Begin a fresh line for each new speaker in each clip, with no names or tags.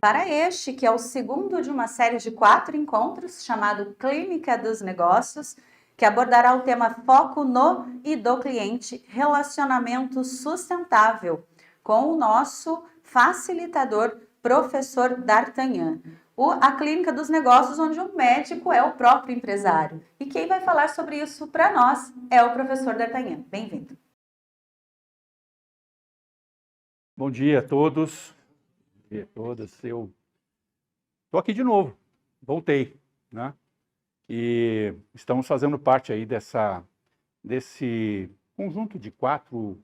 para este, que é o segundo de uma série de 4 encontros, chamado Clínica dos Negócios, que abordará o tema Foco no e do Cliente, Relacionamento Sustentável, com o nosso facilitador, professor D'Artagnan. A Clínica dos Negócios, onde o médico é o próprio empresário. E quem vai falar sobre isso para nós é o professor D'Artagnan. Bem-vindo.
Bom dia a todos. Bom dia a todas. Eu estou aqui de novo, voltei, né? E estamos fazendo parte aí desse conjunto de quatro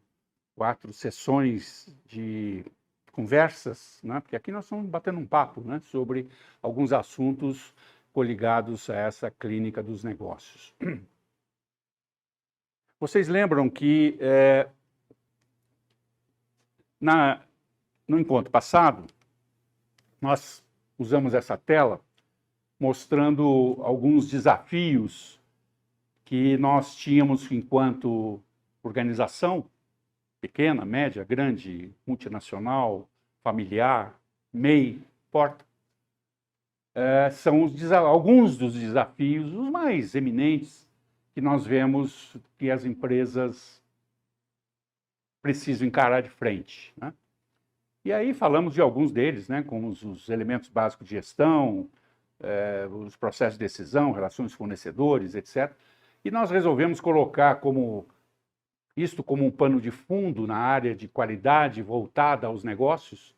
sessões de conversas, né? Porque aqui nós estamos batendo um papo, né? Sobre alguns assuntos coligados a essa clínica dos negócios. Vocês lembram que no encontro passado, nós usamos essa tela mostrando alguns desafios que nós tínhamos enquanto organização, pequena, média, grande, multinacional, familiar, MEI, porta. São alguns dos desafios, os mais eminentes, que nós vemos que as empresas precisam encarar de frente, né? E aí falamos de alguns deles, né, como os elementos básicos de gestão, os processos de decisão, relações fornecedores, etc. E nós resolvemos colocar isto como um pano de fundo na área de qualidade voltada aos negócios,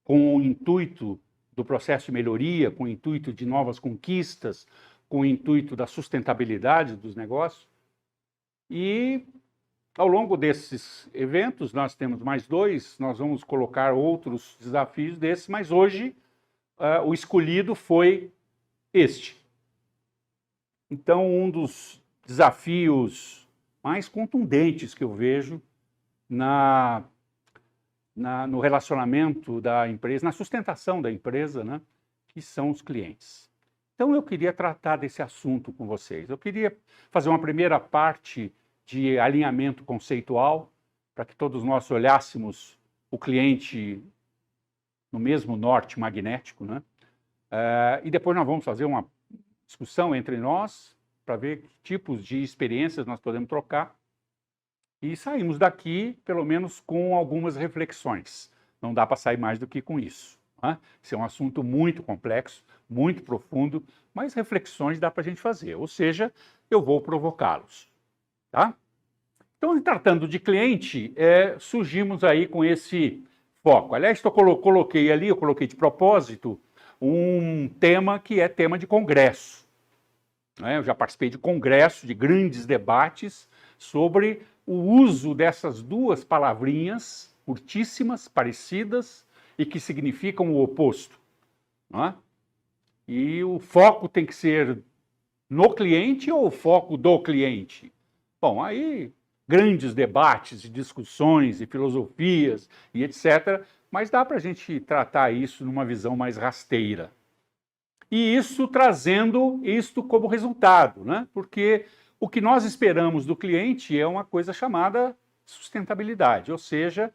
com o intuito do processo de melhoria, com o intuito de novas conquistas, com o intuito da sustentabilidade dos negócios. E ao longo desses eventos, nós temos mais 2, nós vamos colocar outros desafios desses, mas hoje o escolhido foi este. Então, um dos desafios mais contundentes que eu vejo no relacionamento da empresa, na sustentação da empresa, né, que são os clientes. Então, eu queria tratar desse assunto com vocês. Eu queria fazer uma primeira parte de alinhamento conceitual, para que todos nós olhássemos o cliente no mesmo norte magnético, né? E depois nós vamos fazer uma discussão entre nós, para ver que tipos de experiências nós podemos trocar, e saímos daqui, pelo menos, com algumas reflexões. Não dá para sair mais do que com isso, né? Esse é um assunto muito complexo, muito profundo, mas reflexões dá para a gente fazer, ou seja, eu vou provocá-los. Tá? Então, tratando de cliente, surgimos aí com esse foco. Aliás, eu coloquei de propósito um tema que é tema de congresso, né? Eu já participei de congresso, de grandes debates sobre o uso dessas duas palavrinhas curtíssimas, parecidas e que significam o oposto, né? E o foco tem que ser no cliente ou o foco do cliente? Bom, aí grandes debates e discussões e filosofias e etc., mas dá para a gente tratar isso numa visão mais rasteira. E isso trazendo isto como resultado, né? Porque o que nós esperamos do cliente é uma coisa chamada sustentabilidade, ou seja,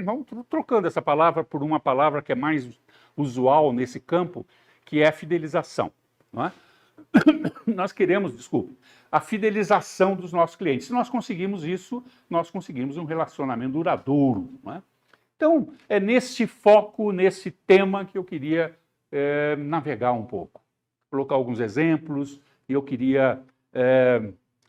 vamos trocando essa palavra por uma palavra que é mais usual nesse campo, que é a fidelização, não é? Nós queremos, a fidelização dos nossos clientes. Se nós conseguimos isso, nós conseguimos um relacionamento duradouro, não é? Então, é nesse foco, nesse tema que eu queria navegar um pouco. Colocar alguns exemplos, e eu queria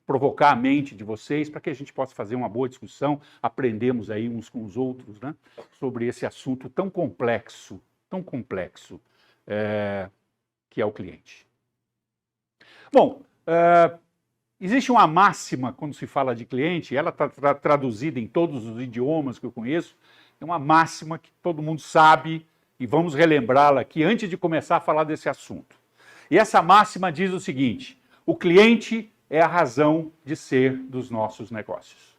provocar a mente de vocês para que a gente possa fazer uma boa discussão, aprendemos aí uns com os outros, né, sobre esse assunto tão complexo, que é o cliente. Bom, existe uma máxima quando se fala de cliente, ela está traduzida em todos os idiomas que eu conheço, é uma máxima que todo mundo sabe, e vamos relembrá-la aqui antes de começar a falar desse assunto. E essa máxima diz o seguinte: o cliente é a razão de ser dos nossos negócios.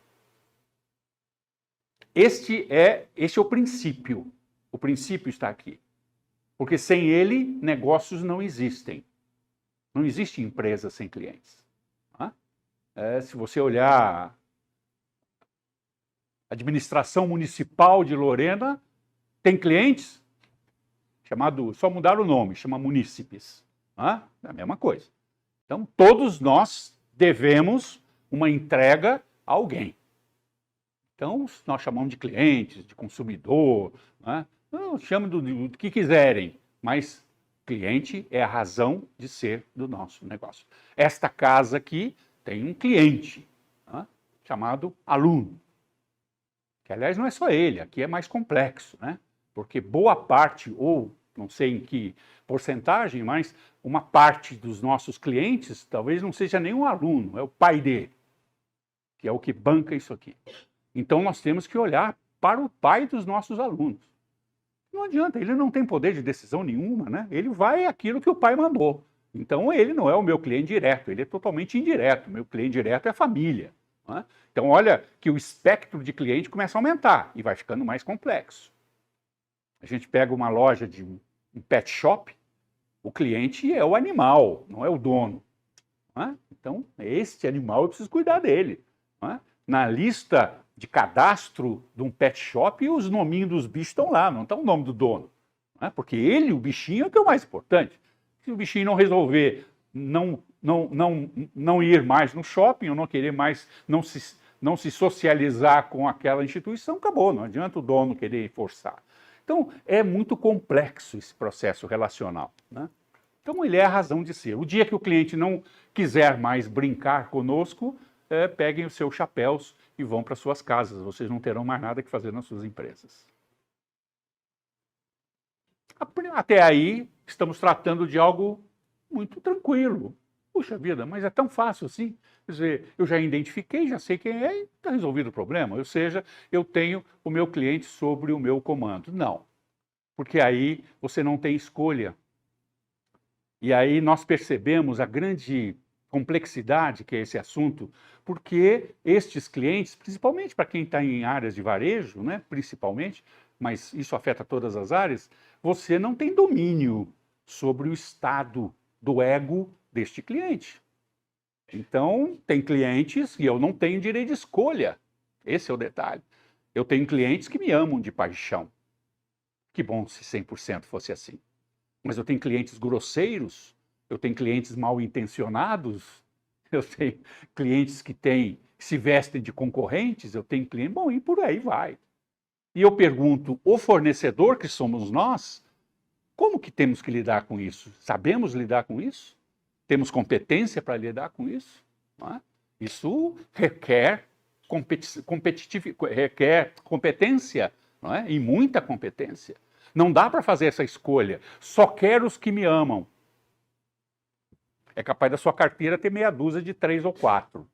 Este é o princípio. O princípio está aqui. Porque sem ele, negócios não existem. Não existe empresa sem clientes. Se você olhar a administração municipal de Lorena, tem clientes? só mudaram o nome, chama munícipes. É a mesma coisa. Então, todos nós devemos uma entrega a alguém. Então, nós chamamos de clientes, de consumidor, chamem do que quiserem, mas cliente é a razão de ser do nosso negócio. Esta casa aqui tem um cliente, chamado aluno, que, aliás, não é só ele, aqui é mais complexo, né? Porque boa parte, ou não sei em que porcentagem, mas uma parte dos nossos clientes talvez não seja nenhum aluno, é o pai dele, que é o que banca isso aqui. Então, nós temos que olhar para o pai dos nossos alunos. Não adianta, ele não tem poder de decisão nenhuma, né? Ele vai aquilo que o pai mandou. Então, ele não é o meu cliente direto, ele é totalmente indireto. Meu cliente direto é a família. Então, olha que o espectro de cliente começa a aumentar e vai ficando mais complexo. A gente pega uma loja de um pet shop, o cliente é o animal, não é o dono. Então, este animal eu preciso cuidar dele. Na lista de cadastro de um pet shop, os nominhos dos bichos estão lá, não está o nome do dono. Porque ele, o bichinho, é o que é o mais importante. Se o bichinho não resolver não ir mais no shopping, ou não querer mais, não se socializar com aquela instituição, acabou, não adianta o dono querer forçar. Então, é muito complexo esse processo relacional. Então, ele é a razão de ser. O dia que o cliente não quiser mais brincar conosco, peguem os seus chapéus e vão para suas casas. Vocês não terão mais nada que fazer nas suas empresas. Até aí, estamos tratando de algo muito tranquilo. Puxa vida, mas é tão fácil assim. Quer dizer, eu já identifiquei, já sei quem é e está resolvido o problema. Ou seja, eu tenho o meu cliente sobre o meu comando. Não, porque aí você não tem escolha. E aí nós percebemos a grande complexidade que é esse assunto, porque estes clientes, principalmente para quem está em áreas de varejo, né, principalmente, mas isso afeta todas as áreas, você não tem domínio sobre o estado do ego deste cliente. Então, tem clientes e eu não tenho direito de escolha. Esse é o detalhe. Eu tenho clientes que me amam de paixão. Que bom se 100% fosse assim. Mas eu tenho clientes grosseiros, eu tenho clientes mal intencionados, eu tenho clientes que se vestem de concorrentes, eu tenho clientes, bom, e por aí vai. E eu pergunto, o fornecedor que somos nós, como que temos que lidar com isso? Sabemos lidar com isso? Temos competência para lidar com isso? Isso requer competência, não é? E muita competência. Não dá para fazer essa escolha. Só quero os que me amam. É capaz da sua carteira ter meia dúzia de 3 ou 4,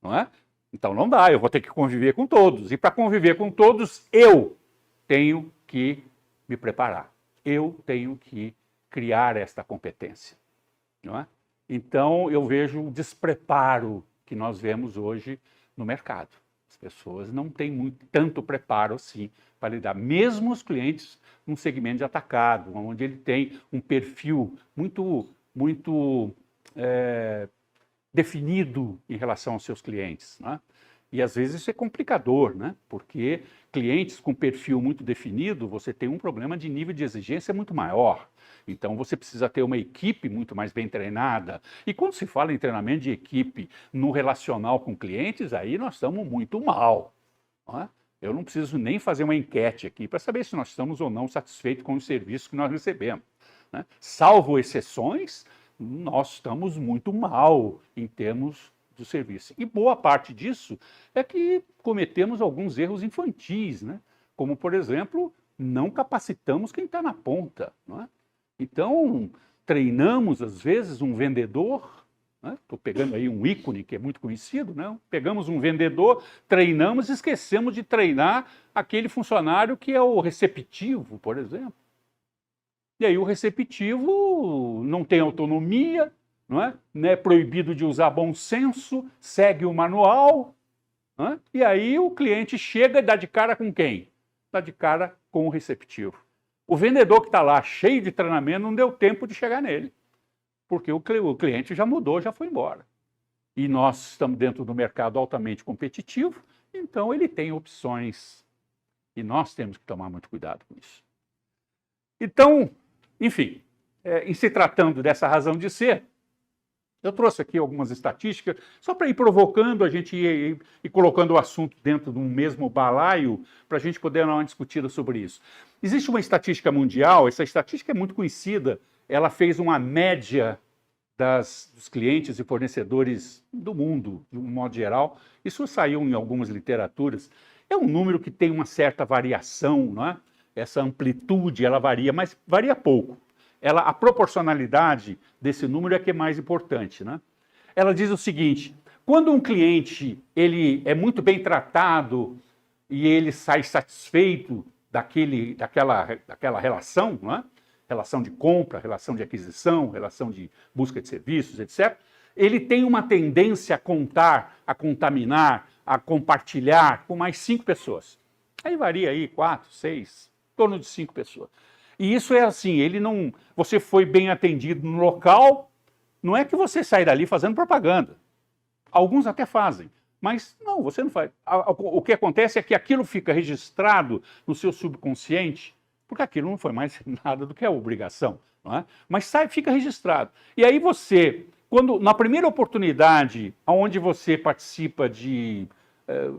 não é? Então não dá, eu vou ter que conviver com todos. E para conviver com todos, eu tenho que me preparar. Eu tenho que criar esta competência, não é? Então eu vejo o despreparo que nós vemos hoje no mercado. As pessoas não têm tanto preparo assim para lidar. Mesmo os clientes num segmento de atacado, onde ele tem um perfil muito definido em relação aos seus clientes, né? E às vezes isso é complicador, né? Porque clientes com perfil muito definido, você tem um problema de nível de exigência muito maior. Então você precisa ter uma equipe muito mais bem treinada. E quando se fala em treinamento de equipe no relacional com clientes, aí nós estamos muito mal, não é? Eu não preciso nem fazer uma enquete aqui para saber se nós estamos ou não satisfeitos com os serviços que nós recebemos, né? Salvo exceções, nós estamos muito mal em termos do serviço. E boa parte disso é que cometemos alguns erros infantis, né? Como, por exemplo, não capacitamos quem está na ponta, não é? Então, treinamos, às vezes, um vendedor, estou pegando aí um ícone que é muito conhecido, né? Pegamos um vendedor, treinamos e esquecemos de treinar aquele funcionário que é o receptivo, por exemplo. E aí o receptivo não tem autonomia, não é proibido de usar bom senso, segue o manual, não é? E aí o cliente chega e dá de cara com quem? Dá de cara com o receptivo. O vendedor que está lá cheio de treinamento não deu tempo de chegar nele, porque o cliente já mudou, já foi embora. E nós estamos dentro do mercado altamente competitivo, então ele tem opções. E nós temos que tomar muito cuidado com isso. Então, Enfim, em se tratando dessa razão de ser, eu trouxe aqui algumas estatísticas, só para ir provocando, a gente ir colocando o assunto dentro de um mesmo balaio, para a gente poder dar uma discutida sobre isso. Existe uma estatística mundial, essa estatística é muito conhecida, ela fez uma média dos clientes e fornecedores do mundo, de um modo geral. Isso saiu em algumas literaturas. É um número que tem uma certa variação, não é? Essa amplitude, ela varia, mas varia pouco. A proporcionalidade desse número é que é mais importante, né? Ela diz o seguinte: quando um cliente ele é muito bem tratado e ele sai satisfeito daquela relação, não é? Relação de compra, relação de aquisição, relação de busca de serviços, etc., ele tem uma tendência a contar, a contaminar, a compartilhar com mais 5 pessoas. Aí varia aí 4, 6, em torno de 5 pessoas. E isso é assim, você foi bem atendido no local, não é que você sai dali fazendo propaganda. Alguns até fazem, mas não, você não faz. O que acontece é que aquilo fica registrado no seu subconsciente, porque aquilo não foi mais nada do que a obrigação, não é? Mas fica registrado. E aí você, na primeira oportunidade onde você participa de,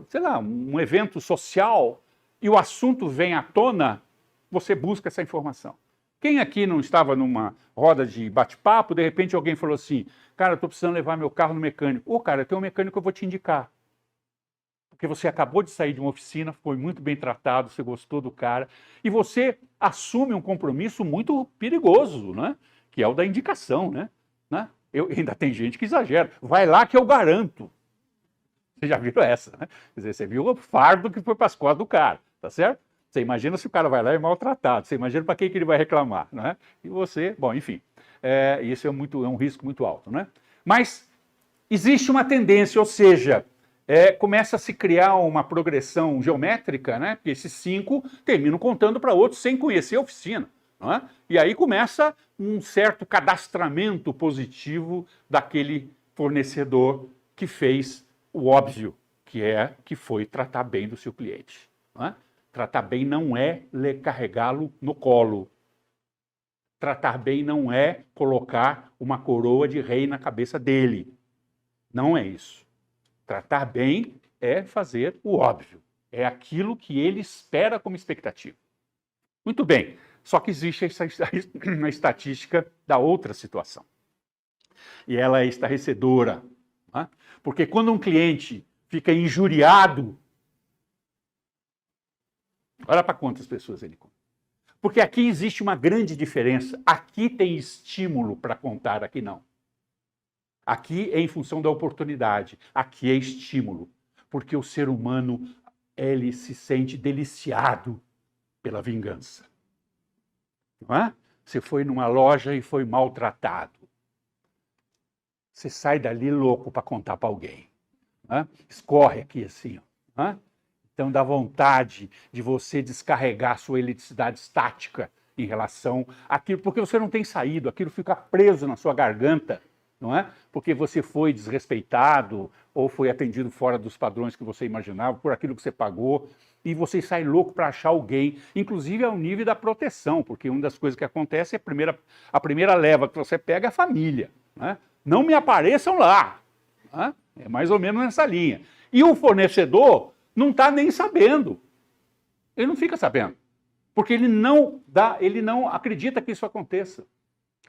sei lá, um evento social e o assunto vem à tona, você busca essa informação. Quem aqui não estava numa roda de bate-papo, de repente alguém falou assim, cara, eu estou precisando levar meu carro no mecânico. Ô, cara, tem um mecânico que eu vou te indicar. Porque você acabou de sair de uma oficina, foi muito bem tratado, você gostou do cara, e você assume um compromisso muito perigoso, né? Que é o da indicação, né? Ainda tem gente que exagera. Vai lá que eu garanto. Você já viu essa, né? Quer dizer, você viu o fardo que foi para as costas do cara, tá certo? Você imagina se o cara vai lá e é maltratado, você imagina para quem que ele vai reclamar, né? E você, bom, enfim, isso é um risco muito alto, né? Mas existe uma tendência, ou seja, começa a se criar uma progressão geométrica, né? Que esses 5 terminam contando para outros sem conhecer a oficina, não é? E aí começa um certo cadastramento positivo daquele fornecedor que fez o óbvio, que foi tratar bem do seu cliente, não é? Tratar bem não é carregá-lo no colo. Tratar bem não é colocar uma coroa de rei na cabeça dele. Não é isso. Tratar bem é fazer o óbvio. É aquilo que ele espera como expectativa. Muito bem. Só que existe uma estatística da outra situação. E ela é estarrecedora. Né? Porque quando um cliente fica injuriado, olha para quantas pessoas ele conta. Porque aqui existe uma grande diferença. Aqui tem estímulo para contar, aqui não. Aqui é em função da oportunidade. Aqui é estímulo. Porque o ser humano, ele se sente deliciado pela vingança. Não é? Você foi numa loja e foi maltratado. Você sai dali louco para contar para alguém. Não é? Escorre aqui assim, ó. Não é? Então dá vontade de você descarregar sua eletricidade estática em relação àquilo, porque você não tem saído, aquilo fica preso na sua garganta, não é? Porque você foi desrespeitado ou foi atendido fora dos padrões que você imaginava, por aquilo que você pagou, e você sai louco para achar alguém, inclusive ao nível da proteção, porque uma das coisas que acontece é a primeira leva que você pega é a família, né? Não me apareçam lá, né? É mais ou menos nessa linha. E o fornecedor não está nem sabendo. Ele não fica sabendo. Porque ele não acredita que isso aconteça.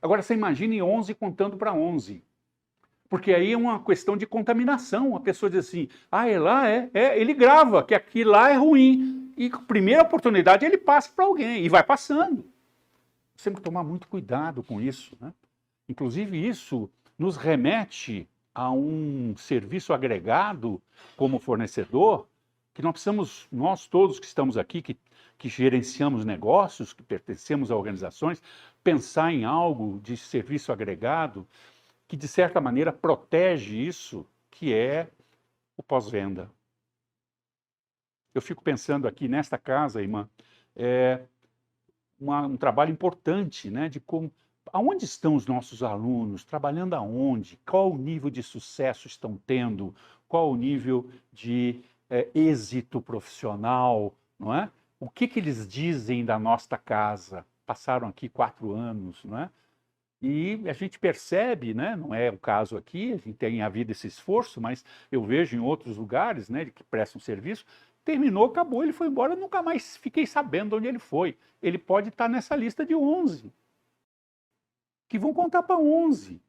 Agora, você imagine 11 contando para 11. Porque aí é uma questão de contaminação. A pessoa diz assim, ele grava que aqui lá é ruim. E a primeira oportunidade ele passa para alguém. E vai passando. Você tem que tomar muito cuidado com isso, né? Inclusive, isso nos remete a um serviço agregado como fornecedor, que nós todos que estamos aqui, que gerenciamos negócios, que pertencemos a organizações, pensar em algo de serviço agregado que, de certa maneira, protege isso, que é o pós-venda. Eu fico pensando aqui nesta casa, irmã, um trabalho importante, né, de como, aonde estão os nossos alunos, trabalhando aonde, qual o nível de sucesso estão tendo, qual o nível de êxito profissional, não é? O que eles dizem da nossa casa? passaram aqui 4 anos, não é? E a gente percebe, né, não é o caso aqui, a gente tem havido esse esforço, mas eu vejo em outros lugares, né, que prestam serviço, terminou, acabou, ele foi embora, nunca mais fiquei sabendo onde ele foi. Ele pode estar nessa lista de 11, que vão contar para 11.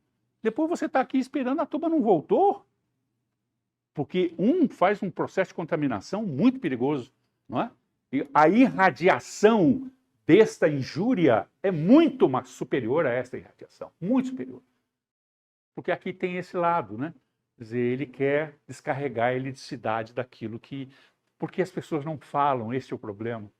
Depois você está aqui esperando, a turma não voltou, porque faz um processo de contaminação muito perigoso, não é? E a irradiação desta injúria é muito superior a esta irradiação, muito superior. Porque aqui tem esse lado, né? Quer dizer, ele quer descarregar a eliticidade daquilo que... Porque as pessoas não falam, esse é o problema.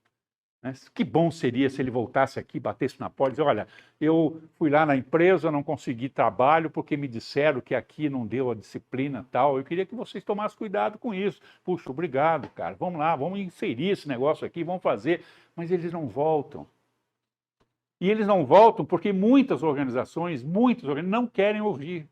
Né? Que bom seria se ele voltasse aqui, batesse na porta e dissesse, olha, eu fui lá na empresa, não consegui trabalho porque me disseram que aqui não deu a disciplina tal, eu queria que vocês tomassem cuidado com isso. Puxa, obrigado, cara, vamos lá, vamos inserir esse negócio aqui, vamos fazer. Mas eles não voltam. E eles não voltam porque muitas organizações não querem ouvir.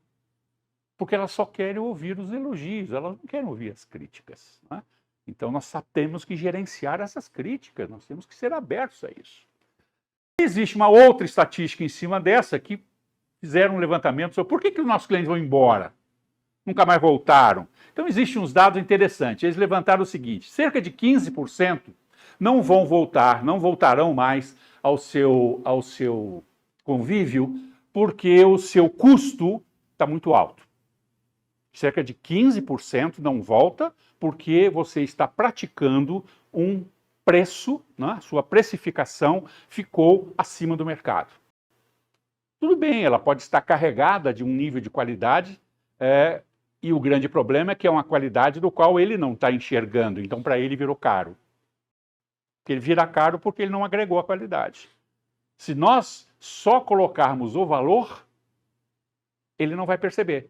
Porque elas só querem ouvir os elogios, elas não querem ouvir as críticas. Né? Então nós temos que gerenciar essas críticas, nós temos que ser abertos a isso. Existe uma outra estatística em cima dessa que fizeram um levantamento sobre por que os nossos clientes vão embora, nunca mais voltaram. Então existem uns dados interessantes, eles levantaram o seguinte, cerca de 15% não vão voltar, não voltarão mais ao seu convívio porque o seu custo está muito alto. Cerca de 15% não volta porque você está praticando um preço, né? A sua precificação ficou acima do mercado. Tudo bem, ela pode estar carregada de um nível de qualidade, e o grande problema é que é uma qualidade do qual ele não está enxergando, então para ele virou caro. Ele vira caro porque ele não agregou a qualidade. Se nós só colocarmos o valor, ele não vai perceber.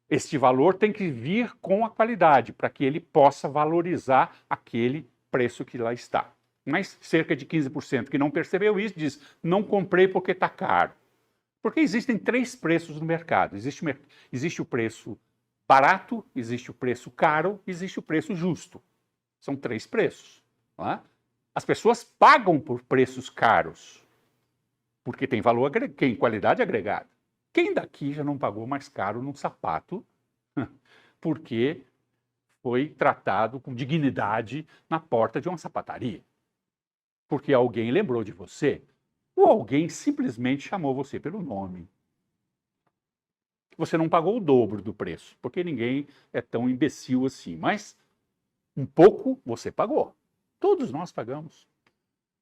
Este valor tem que vir com a qualidade, para que ele possa valorizar aquele preço que lá está. Mas cerca de 15% que não percebeu isso, diz, não comprei porque está caro. Porque existem 3 preços no mercado. Existe o preço barato, existe o preço caro, existe o preço justo. São 3 preços. Não é? As pessoas pagam por preços caros, porque tem valor, tem qualidade agregada. Quem daqui já não pagou mais caro num sapato porque foi tratado com dignidade na porta de uma sapataria? Porque alguém lembrou de você, ou alguém simplesmente chamou você pelo nome. Você não pagou o dobro do preço, porque ninguém é tão imbecil assim, mas um pouco você pagou. Todos nós pagamos.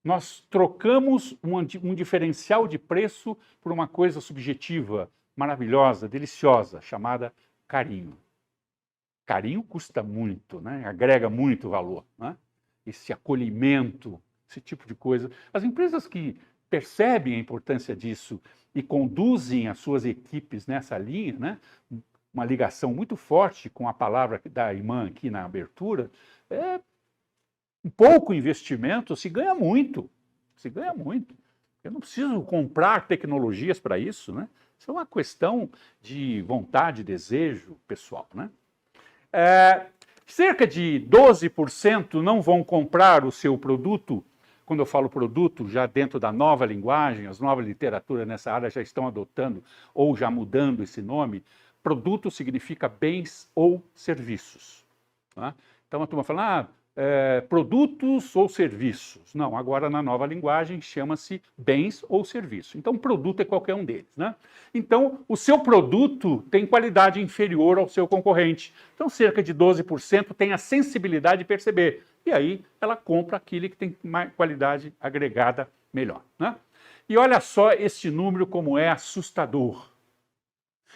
Nós trocamos um diferencial de preço por uma coisa subjetiva, maravilhosa, deliciosa, chamada carinho. Carinho custa muito, né? Agrega muito valor. Né? Esse acolhimento, esse tipo de coisa. As empresas que percebem a importância disso e conduzem as suas equipes nessa linha, né? Uma ligação muito forte com a palavra da irmã aqui na abertura, um pouco investimento se ganha muito. Se ganha muito. Eu não preciso comprar tecnologias para isso, né? Isso é uma questão de vontade, desejo pessoal, né? Cerca de 12% não vão comprar o seu produto. Quando eu falo produto, já dentro da nova linguagem, as novas literaturas nessa área já estão adotando ou já mudando esse nome. Produto significa bens ou serviços. Tá? Então a turma fala, produtos ou serviços. Não, agora na nova linguagem chama-se bens ou serviços. Então produto é qualquer um deles. Né? Então o seu produto tem qualidade inferior ao seu concorrente. Então cerca de 12% tem a sensibilidade de perceber. E aí ela compra aquele que tem mais qualidade agregada melhor. Né? E olha só este número como é assustador.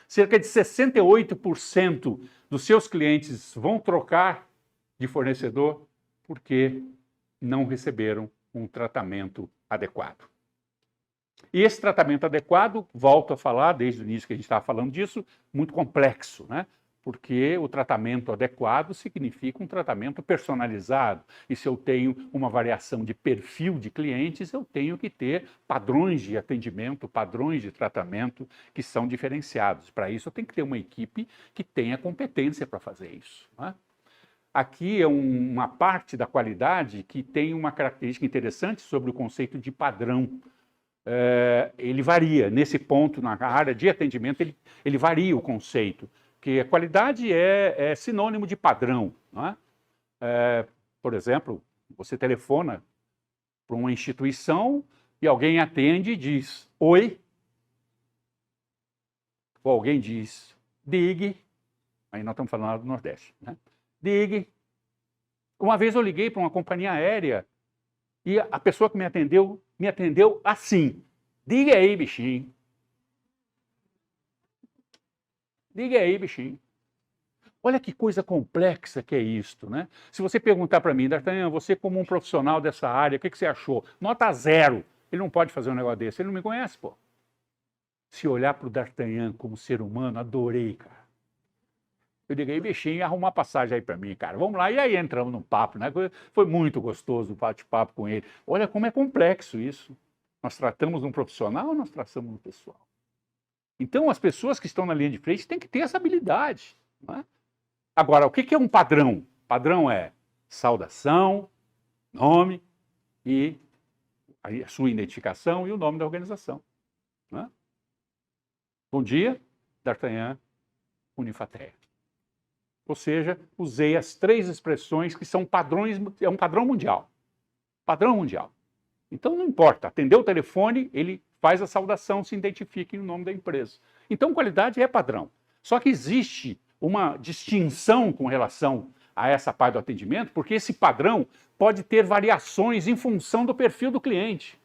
Cerca de 68% dos seus clientes vão trocar de fornecedor porque não receberam um tratamento adequado. E esse tratamento adequado, volto a falar, desde o início que a gente estava falando disso, muito complexo, né? Porque o tratamento adequado significa um tratamento personalizado. E se eu tenho uma variação de perfil de clientes, eu tenho que ter padrões de atendimento, padrões de tratamento que são diferenciados. Para isso, eu tenho que ter uma equipe que tenha competência para fazer isso. Né? Aqui é uma parte da qualidade que tem uma característica interessante sobre o conceito de padrão. ele varia. Nesse ponto, na área de atendimento, ele varia o conceito, que a qualidade é sinônimo de padrão. Não é? Por exemplo, você telefona para uma instituição e alguém atende e diz, oi, ou alguém diz, diga, aí nós estamos falando lá do Nordeste, né? Diga. Uma vez eu liguei para uma companhia aérea e a pessoa que me atendeu assim, diga aí, bichinho. Diga aí, bichinho. Olha que coisa complexa que é isto, né? Se você perguntar para mim, D'Artagnan, você como um profissional dessa área, o que você achou? Nota 0. Ele não pode fazer um negócio desse, ele não me conhece, pô. Se olhar para o D'Artagnan como ser humano, adorei, cara. Eu liguei, bichinho, arrumar passagem aí para mim, cara. Vamos lá. E aí entramos num papo, né? Foi muito gostoso o bate-papo com ele. Olha como é complexo isso. Nós tratamos de um profissional ou nós tratamos de um pessoal? Então, as pessoas que estão na linha de frente têm que ter essa habilidade, não é? Agora, o que é um padrão? Padrão é saudação, nome e a sua identificação e o nome da organização. Não é? Bom dia, D'Artagnan Unifatea. Ou seja, usei as 3 expressões que são padrões, é um padrão mundial. Padrão mundial. Então não importa, atendeu o telefone, ele faz a saudação, se identifica no nome da empresa. Então qualidade é padrão. Só que existe uma distinção com relação a essa parte do atendimento, porque esse padrão pode ter variações em função do perfil do cliente.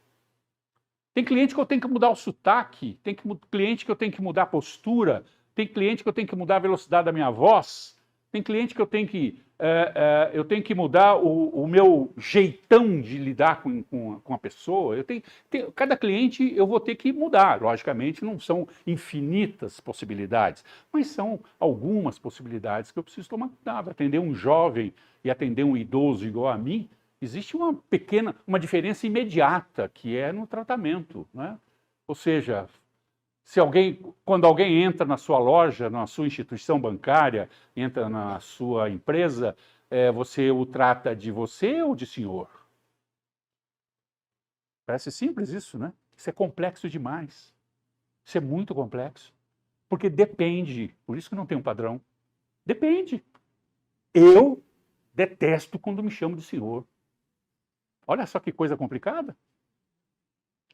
Tem cliente que eu tenho que mudar o sotaque, tem cliente que eu tenho que mudar a postura, tem cliente que eu tenho que mudar a velocidade da minha voz, tem cliente que eu tenho que mudar o meu jeitão de lidar com a pessoa. Cada cliente eu vou ter que mudar. Logicamente, não são infinitas possibilidades, mas são algumas possibilidades que eu preciso tomar cuidado. Atender um jovem e atender um idoso igual a mim, existe uma diferença imediata, que é no tratamento, né? Ou seja, quando alguém entra na sua loja, na sua instituição bancária, entra na sua empresa, você o trata de você ou de senhor? Parece simples isso, né? Isso é complexo demais. Isso é muito complexo. Porque depende, por isso que não tem um padrão. Depende. Eu detesto quando me chamam de senhor. Olha só que coisa complicada.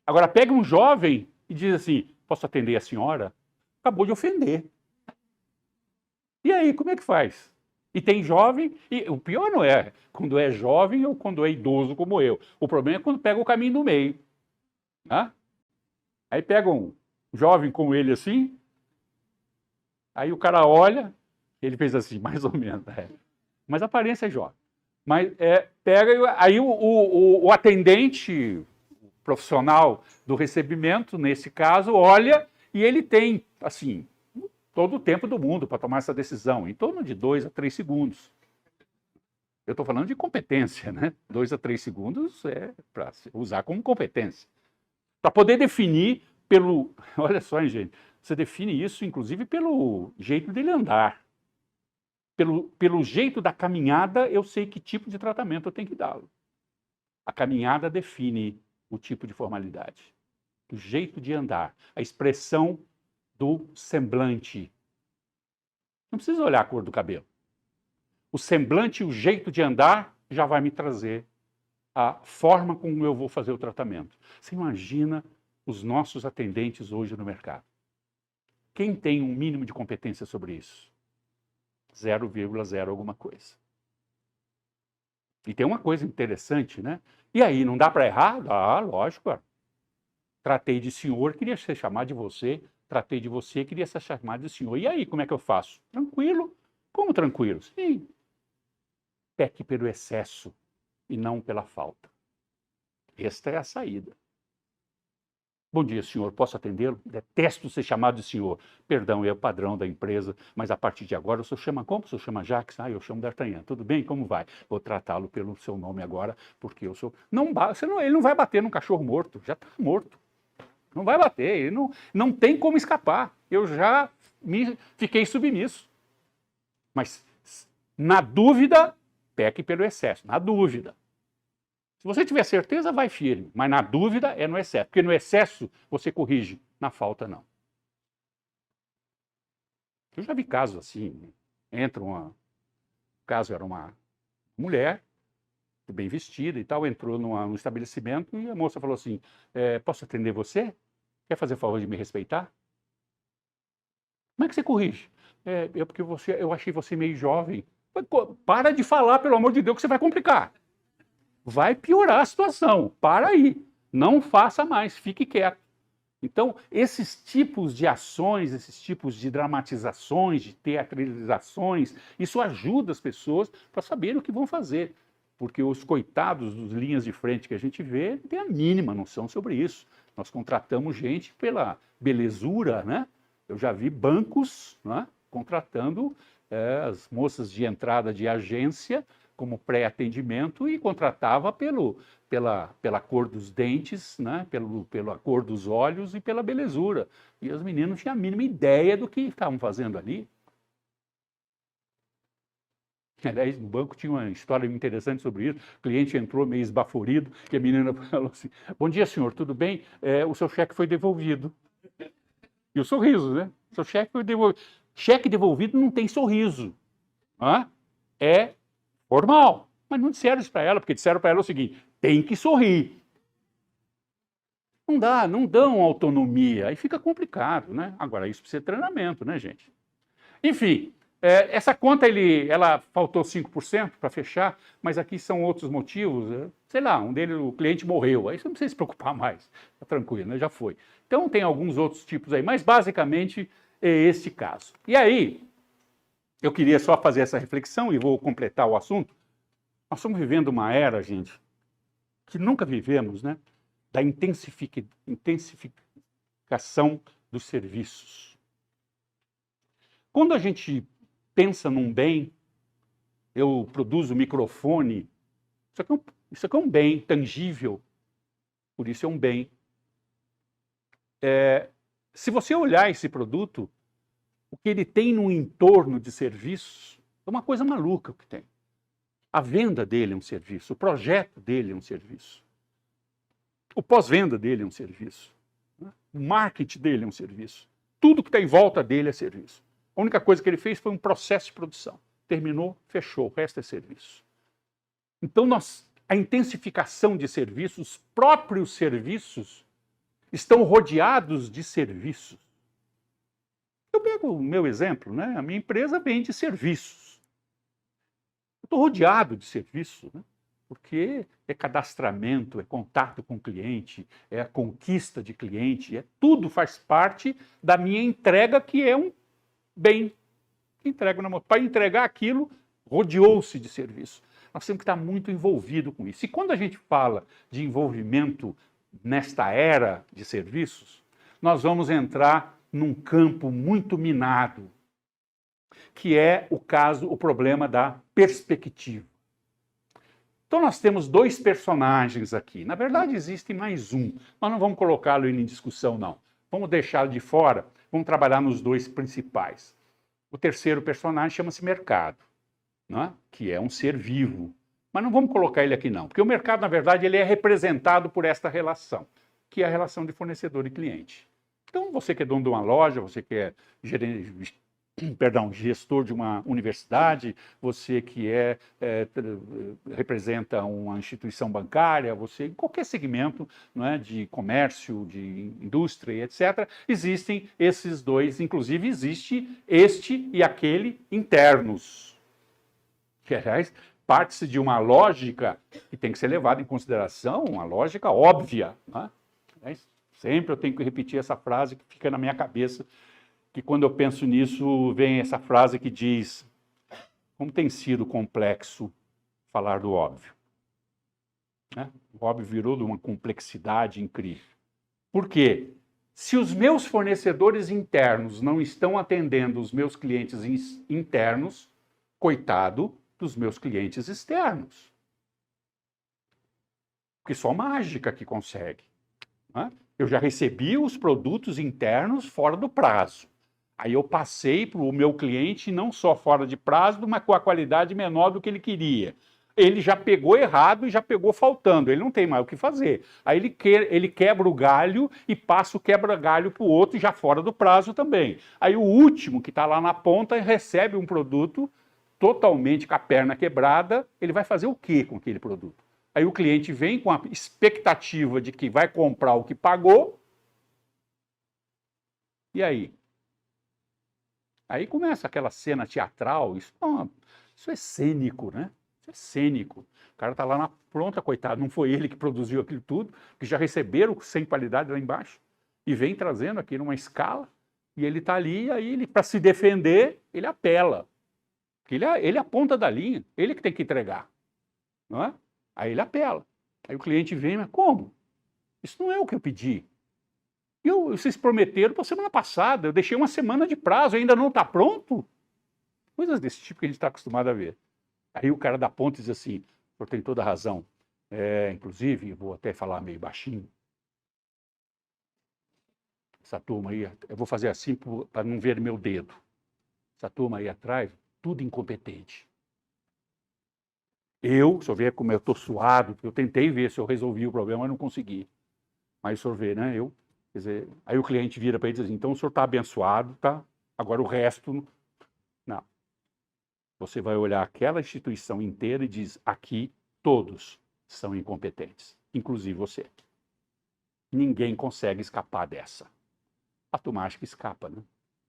Agora pega um jovem e diz assim, posso atender a senhora? Acabou de ofender. E aí, como é que faz? E tem jovem, e o pior não é quando é jovem ou quando é idoso como eu. O problema é quando pega o caminho do meio. Né? Aí pega um jovem como ele assim, aí o cara olha, ele fez assim, mais ou menos. Mas a aparência é jovem. Mas pega, aí o atendente profissional do recebimento, nesse caso, olha e ele tem, assim, todo o tempo do mundo para tomar essa decisão, em torno de 2 a 3 segundos. Eu estou falando de competência, né? 2 a 3 segundos é para usar como competência. Para poder definir olha só, hein, gente, você define isso, inclusive, pelo jeito dele andar. Pelo jeito da caminhada, eu sei que tipo de tratamento eu tenho que dar. A caminhada define o tipo de formalidade, o jeito de andar, a expressão do semblante. Não precisa olhar a cor do cabelo. O semblante e o jeito de andar já vai me trazer a forma como eu vou fazer o tratamento. Você imagina os nossos atendentes hoje no mercado. Quem tem um mínimo de competência sobre isso? 0,0 alguma coisa. E tem uma coisa interessante, né? E aí, não dá para errar? Ah, lógico. Tratei de senhor, queria ser chamado de você. Tratei de você, queria ser chamado de senhor. E aí, como é que eu faço? Tranquilo. Como tranquilo? Sim. Peque pelo excesso e não pela falta. Esta é a saída. Bom dia, senhor. Posso atendê-lo? Detesto ser chamado de senhor. Perdão, é o padrão da empresa, mas a partir de agora o senhor chama como? O senhor chama Jacques? Ah, eu chamo D'Artagnan. Tudo bem? Como vai? Vou tratá-lo pelo seu nome agora, porque eu sou... ele não vai bater num cachorro morto. Já está morto. Não vai bater. Ele não tem como escapar. Eu já fiquei submisso. Mas, na dúvida, peque pelo excesso. Na dúvida. Se você tiver certeza, vai firme, mas na dúvida é no excesso, porque no excesso você corrige, na falta não. Eu já vi casos assim, o caso era uma mulher, bem vestida e tal, entrou num estabelecimento e a moça falou assim, posso atender você? Quer fazer o favor de me respeitar? Como é que você corrige? Porque eu achei você meio jovem. Para de falar, pelo amor de Deus, que você vai complicar. Vai piorar a situação. Para aí. Não faça mais, fique quieto. Então, esses tipos de ações, esses tipos de dramatizações, de teatralizações, isso ajuda as pessoas para saberem o que vão fazer. Porque os coitados dos linhas de frente que a gente vê não têm a mínima noção sobre isso. Nós contratamos gente pela belezura, né? Eu já vi bancos, né, contratando as moças de entrada de agência como pré-atendimento e contratava pela cor dos dentes, né, pela cor dos olhos e pela belezura. E as meninas não tinham a mínima ideia do que estavam fazendo ali. Aliás, no banco tinha uma história interessante sobre isso. O cliente entrou meio esbaforido e a menina falou assim, bom dia, senhor, tudo bem? O seu cheque foi devolvido. E o sorriso, né? Seu cheque foi devolvido. Cheque devolvido não tem sorriso. É formal. Mas não disseram isso para ela, porque disseram para ela o seguinte, tem que sorrir. Não dão autonomia. Aí fica complicado, né? Agora, isso precisa de treinamento, né, gente? Enfim, essa conta, ela faltou 5% para fechar, mas aqui são outros motivos. Sei lá, um deles, o cliente morreu. Aí você não precisa se preocupar mais. Tá tranquilo, né? Já foi. Então, tem alguns outros tipos aí, mas basicamente é este caso. E aí, eu queria só fazer essa reflexão e vou completar o assunto. Nós estamos vivendo uma era, gente, que nunca vivemos, né? Da intensificação dos serviços. Quando a gente pensa num bem, eu produzo microfone, isso aqui é um bem tangível, por isso é um bem. Se você olhar esse produto, o que ele tem no entorno de serviços, é uma coisa maluca o que tem. A venda dele é um serviço, o projeto dele é um serviço. O pós-venda dele é um serviço. O marketing dele é um serviço. Tudo que está em volta dele é serviço. A única coisa que ele fez foi um processo de produção. Terminou, fechou, o resto é serviço. Então, a intensificação de serviços, os próprios serviços, estão rodeados de serviços. Eu pego o meu exemplo, né? A minha empresa vende serviços. Eu estou rodeado de serviços, né? Porque é cadastramento, é contato com o cliente, é a conquista de cliente, tudo faz parte da minha entrega, que é um bem. Para entregar aquilo, rodeou-se de serviço. Nós temos que estar muito envolvido com isso. E quando a gente fala de envolvimento nesta era de serviços, nós vamos entrar num campo muito minado, que é o problema da perspectiva. Então nós temos dois personagens aqui. Na verdade existe mais um. Nós não vamos colocá-lo em discussão, não. Vamos deixá-lo de fora, vamos trabalhar nos dois principais. O terceiro personagem chama-se mercado, né? Que é um ser vivo. Mas não vamos colocar ele aqui não, porque o mercado, na verdade, ele é representado por esta relação, que é a relação de fornecedor e cliente. Então, você que é dono de uma loja, você que é gestor de uma universidade, você que representa uma instituição bancária, você em qualquer segmento, não é, de comércio, de indústria, etc., existem esses dois, inclusive existe este e aquele internos. Que, aliás, parte-se de uma lógica que tem que ser levada em consideração, uma lógica óbvia. Não é? Sempre eu tenho que repetir essa frase que fica na minha cabeça, que quando eu penso nisso, vem essa frase que diz: como tem sido complexo falar do óbvio. Né? O óbvio virou de uma complexidade incrível. Por quê? Se os meus fornecedores internos não estão atendendo os meus clientes internos, coitado dos meus clientes externos. Porque só mágica que consegue. Né? Eu já recebi os produtos internos fora do prazo. Aí eu passei para o meu cliente não só fora de prazo, mas com a qualidade menor do que ele queria. ele já pegou errado e já pegou faltando, ele não tem mais o que fazer. Aí ele quebra o galho e passa o quebra-galho para o outro, já fora do prazo também. Aí o último, que está lá na ponta, recebe um produto totalmente com a perna quebrada, ele vai fazer o quê com aquele produto? Aí o cliente vem com a expectativa de que vai comprar o que pagou, e aí? Aí começa aquela cena teatral, isso é cênico, né? Isso é cênico. O cara está lá na pronta, coitado, não foi ele que produziu aquilo tudo, que já receberam sem qualidade lá embaixo, e vem trazendo aqui numa escala, e ele está ali, e aí para se defender, ele apela. Porque ele é a ponta da linha, ele que tem que entregar. Não é? Aí ele apela. Aí o cliente vem, mas como? Isso não é o que eu pedi. Vocês prometeram para a semana passada, eu deixei uma semana de prazo, ainda não está pronto? Coisas desse tipo que a gente está acostumado a ver. Aí o cara da ponta diz assim, o senhor tem toda a razão. Inclusive, vou até falar meio baixinho. Essa turma aí, eu vou fazer assim para não ver meu dedo. Essa turma aí atrás, tudo incompetente. O senhor vê como eu estou suado, eu tentei ver se eu resolvi o problema, mas não consegui. Mas o senhor vê, né? Quer dizer, aí o cliente vira para ele e diz assim, então o senhor está abençoado, tá? Agora o resto, não. Você vai olhar aquela instituição inteira e diz, aqui todos são incompetentes, inclusive você. Ninguém consegue escapar dessa. A turma acha que escapa, né?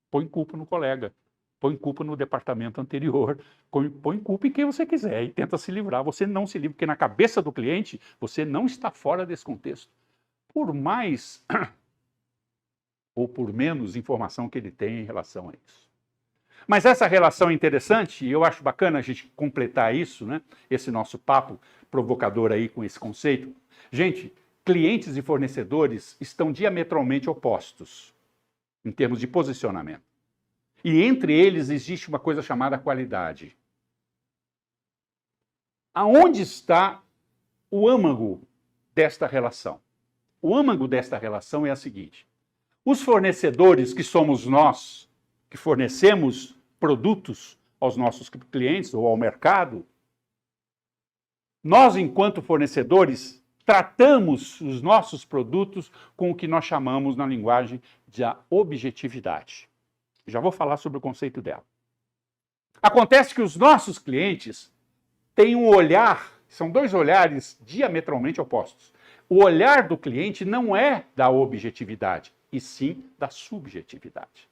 Põe culpa no colega, põe culpa no departamento anterior, põe culpa em quem você quiser e tenta se livrar. Você não se livra, porque na cabeça do cliente, você não está fora desse contexto. Por mais ou por menos informação que ele tem em relação a isso. Mas essa relação é interessante, e eu acho bacana a gente completar isso, né? Esse nosso papo provocador aí com esse conceito. Gente, clientes e fornecedores estão diametralmente opostos em termos de posicionamento. E entre eles existe uma coisa chamada qualidade. Aonde está o âmago desta relação? O âmago desta relação é a seguinte. Os fornecedores, que somos nós, que fornecemos produtos aos nossos clientes ou ao mercado, nós, enquanto fornecedores, tratamos os nossos produtos com o que nós chamamos na linguagem de objetividade. Já vou falar sobre o conceito dela. Acontece que os nossos clientes têm um olhar, são dois olhares diametralmente opostos. O olhar do cliente não é da objetividade, e sim da subjetividade.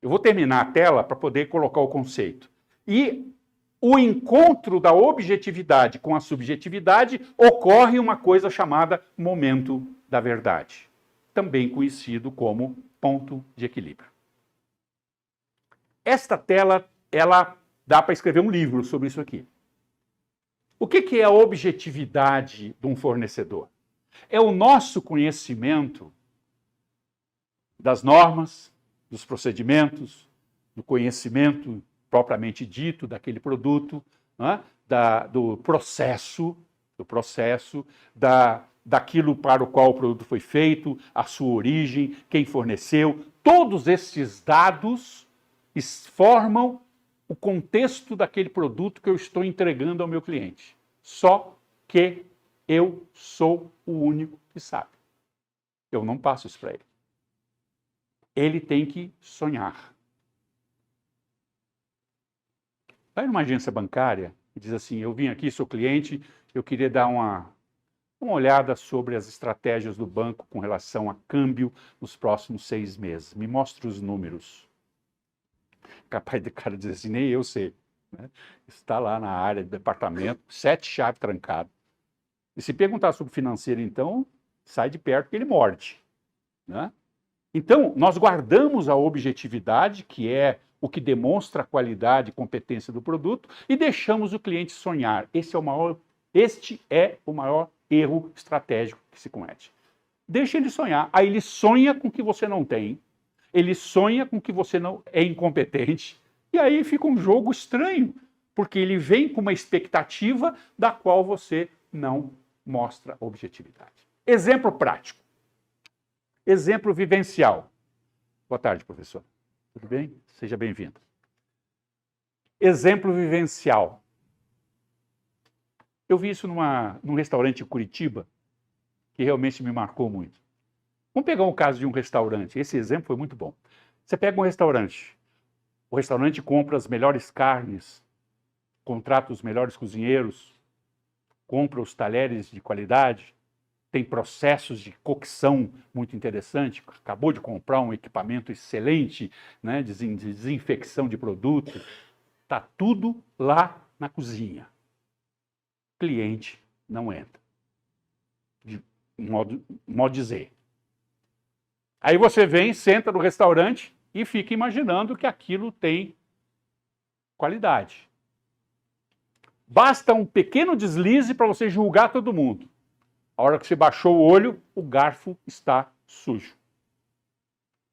Eu vou terminar a tela para poder colocar o conceito. E o encontro da objetividade com a subjetividade ocorre uma coisa chamada momento da verdade, também conhecido como ponto de equilíbrio. Esta tela, ela dá para escrever um livro sobre isso aqui. O que é a objetividade de um fornecedor? É o nosso conhecimento das normas, dos procedimentos, do conhecimento propriamente dito daquele produto, né? do processo, daquilo para o qual o produto foi feito, a sua origem, quem forneceu. Todos esses dados formam o contexto daquele produto que eu estou entregando ao meu cliente. Só que eu sou o único que sabe. Eu não passo isso para ele. Ele tem que sonhar. Vai numa agência bancária e diz assim, eu vim aqui, sou cliente, eu queria dar uma olhada sobre as estratégias do banco com relação a câmbio nos próximos 6 meses. Me mostre os números. Capaz de cara dizer assim, nem eu sei. Né? Está lá na área do departamento, 7 chaves trancadas. E se perguntar sobre financeiro, então, sai de perto que ele morde. Né? Então, nós guardamos a objetividade, que é o que demonstra a qualidade e competência do produto, e deixamos o cliente sonhar. Este é o maior erro estratégico que se comete. Deixa ele sonhar. Aí ele sonha com o que você não tem, ele sonha com que você não é incompetente, e aí fica um jogo estranho, porque ele vem com uma expectativa da qual você não mostra objetividade. Exemplo prático. Exemplo vivencial. Boa tarde, professor. Tudo bem? Seja bem-vindo. Exemplo vivencial. Eu vi isso num restaurante em Curitiba, que realmente me marcou muito. Vamos pegar um caso de um restaurante. Esse exemplo foi muito bom. Você pega um restaurante. O restaurante compra as melhores carnes, contrata os melhores cozinheiros, compra os talheres de qualidade, tem processos de cocção muito interessantes, acabou de comprar um equipamento excelente, né, de desinfecção de produto. Está tudo lá na cozinha. O cliente não entra. De modo de dizer. Aí você vem, senta no restaurante e fica imaginando que aquilo tem qualidade. Basta um pequeno deslize para você julgar todo mundo. A hora que você baixou o olho, o garfo está sujo.